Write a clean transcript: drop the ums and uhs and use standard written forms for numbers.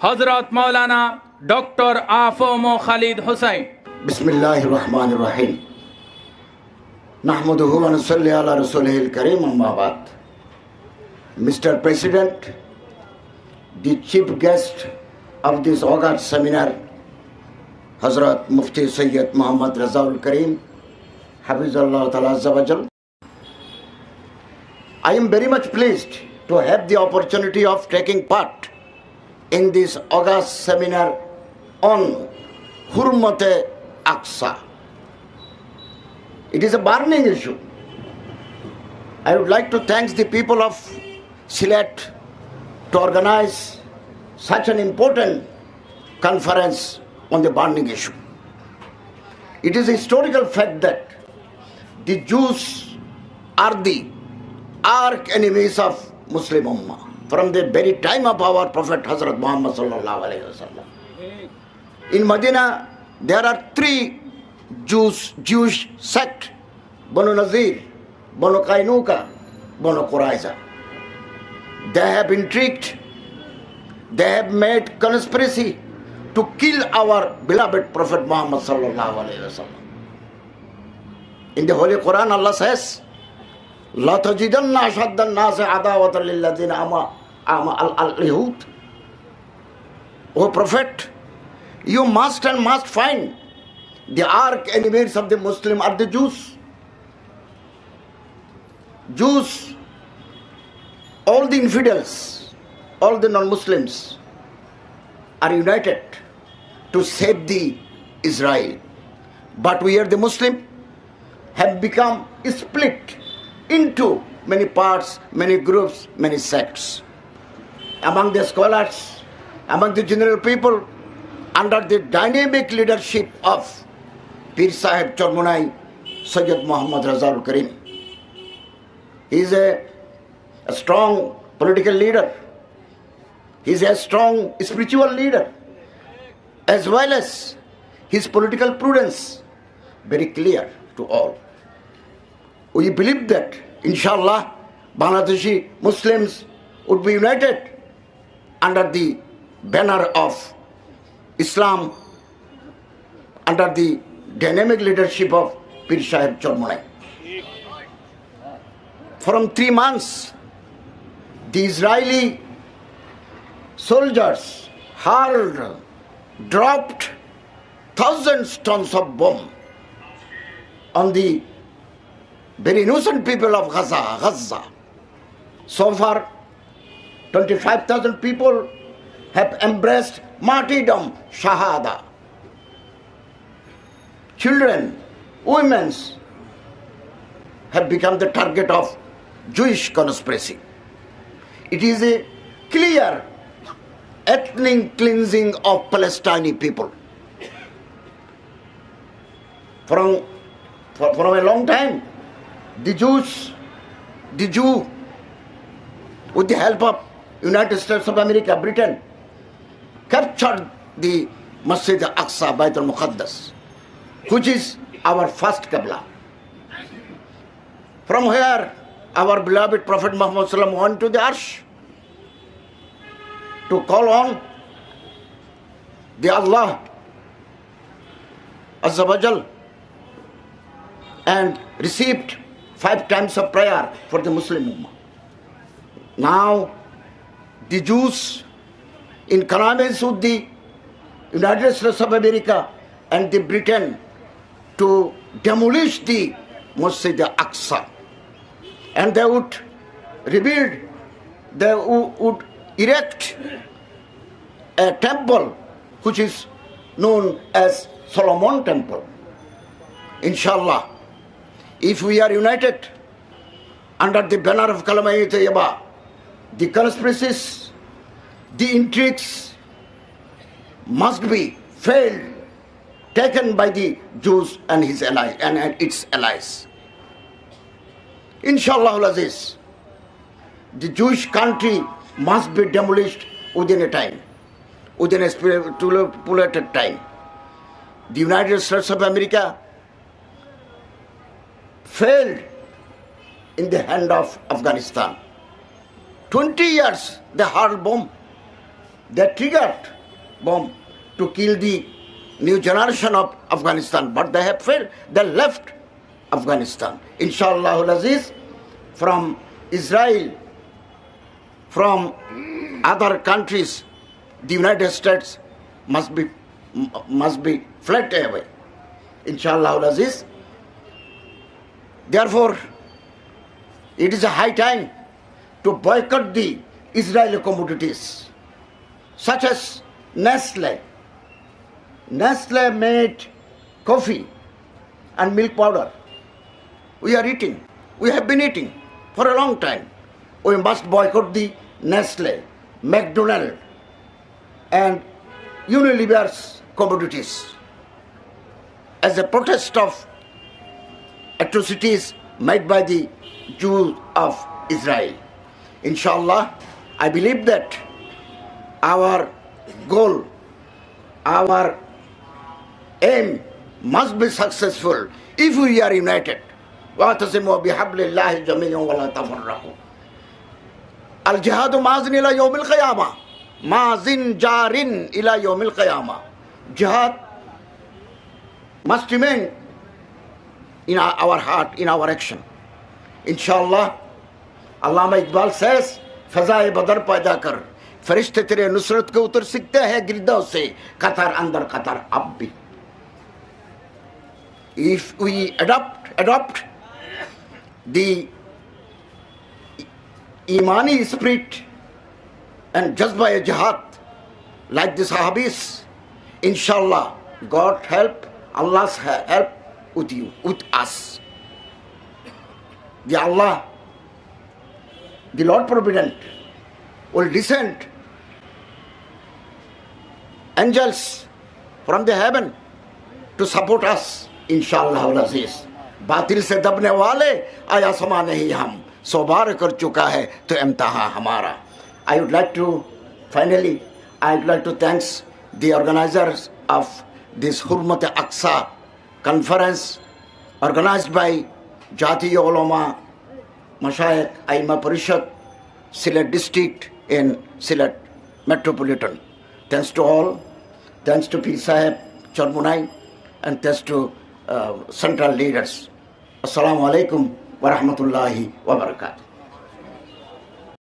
Hazrat Maulana doctor আফম Khalid Hossain. বিসমিল্লাহির রহমানির রহিম। নাহমাদুহু ওয়া নুসাল্লি আলা রাসূলিল কারীম, আম্মা বাদ। Mr. President, the chief guest of this August seminar, Hazrat Mufti Sayyid Muhammad Razaul Karim, Hafizullah Ta'ala Azza wa Jal. I am very much pleased to have the opportunity of taking part in this August seminar on Hurmate Aqsa. It is a burning issue. I would like to thank the people of Sylhet to organize such an important conference on the burning issue. It is a historical fact that the Jews are the arch enemies of Muslim Ummah from the very time of our Prophet Hazrat Muhammad sallallahu alaihi wasallam. In Medina, there are three Jewish sects: Banu Nazir, Banu Qainuqa, Banu Quraiza. They have intrigued, they have made conspiracy to kill our beloved Prophet Muhammad sallallahu alaihi wasallam. In the Holy Quran, Allah says, "La tajidanna ashaddan nasi adawatan lil ladina al-yahud." O Prophet, you must find the arch enemies of the Muslim are the Jews. Jews, all the infidels, all the non-Muslims are united to save the Israel. But we are the Muslim have become split into many parts, many groups, many sects. Among the scholars, among the general people, under the dynamic leadership of Pir Sahib Chormunai, Sayyid Muhammad Razaul Karim. He is a strong political leader. He is a strong spiritual leader, as well as his political prudence very clear to all. We believe that, inshallah, Bangladeshi Muslims would be united under the banner of Islam, under the dynamic leadership of Pir Sahib Chormunai. From 3 months, the Israeli soldiers dropped thousands tons of bomb on the very innocent people of Gaza. So far, 25,000 people have embraced martyrdom, shahada. Children, women have become the target of Jewish conspiracy. It is a clear ethnic cleansing of Palestinian people. From a long time, the Jew, with the help of United States of America, Britain, captured the Masjid al-Aqsa, Bayt al-Muqaddas, which is our first Qibla. From where our beloved Prophet Muhammad sallam went to the Arsh to call on the Allah Azza wa Jal, and received 5 times of prayer for the Muslim Ummah. Now the Jews, in connivance with the United States of America and the Britain, to demolish the Masjid al-Aqsa, and they would rebuild, they would erect a temple which is known as Solomon Temple. Inshallah, if we are united under the banner of Kalama-e Tayyibah, the conspiracies, the intrigues must be failed, taken by the Jews and his allies and its allies. Inshallah al-Aziz, the Jewish country must be demolished within a time, within a stipulated time. The United States of America failed in the hand of Afghanistan. 20 years they hurled bomb. They triggered bomb to kill the new generation of Afghanistan, but they have failed. They left Afghanistan. Inshallah Aziz, from Israel, from other countries, the United States must be fled away. Inshallah Aziz. Therefore, it is a high time to boycott the Israeli commodities, such as Nestle. Nestle made coffee and milk powder. We are eating. We have been eating for a long time. We must boycott the Nestle, McDonald's, and Unilever's commodities as a protest of atrocities made by the Jews of Israel. Inshallah, I believe that our goal, our aim must be successful if we are united. وَاعْتَصِمُوا بِحَبْلِ اللَّهِ جَمِيعًا وَلَا تَفَرَّقُوا. الجهاد ماضٍ إلى يوم القيامة. ماضٍ جار إلى يوم القيامة. Jihad must remain in our heart, in our action. Inshallah, Allama Iqbal says, फज़ाए बदर पैदा कर, फरिश्ते तेरे नुसरत को उतर सकते हैं गिरदों से, कतर अंदर कतर अब भी. If we adopt the Imani spirit and just by a jihad like the Sahabis, inshallah, God help, Allah's help with you, with us. The Allah, the Lord Provident, will descend angels from the heaven to support us, inshallah Aziz. बातिल से दबने वाले आया समा नहीं हम, सौ बार कर चुका है तो इम्तिहा हमारा. I would like to thank the organizers of this Hurmat-e-Aqsa conference organized by Jatiya Ulama Mashayikh Aima Parishad, Sylhet district in Sylhet Metropolitan. Thanks to all, thanks to Pir Sahib Charmunai, and thanks to central leaders. Assalamu alaikum wa rahmatullahi wa barakatuh.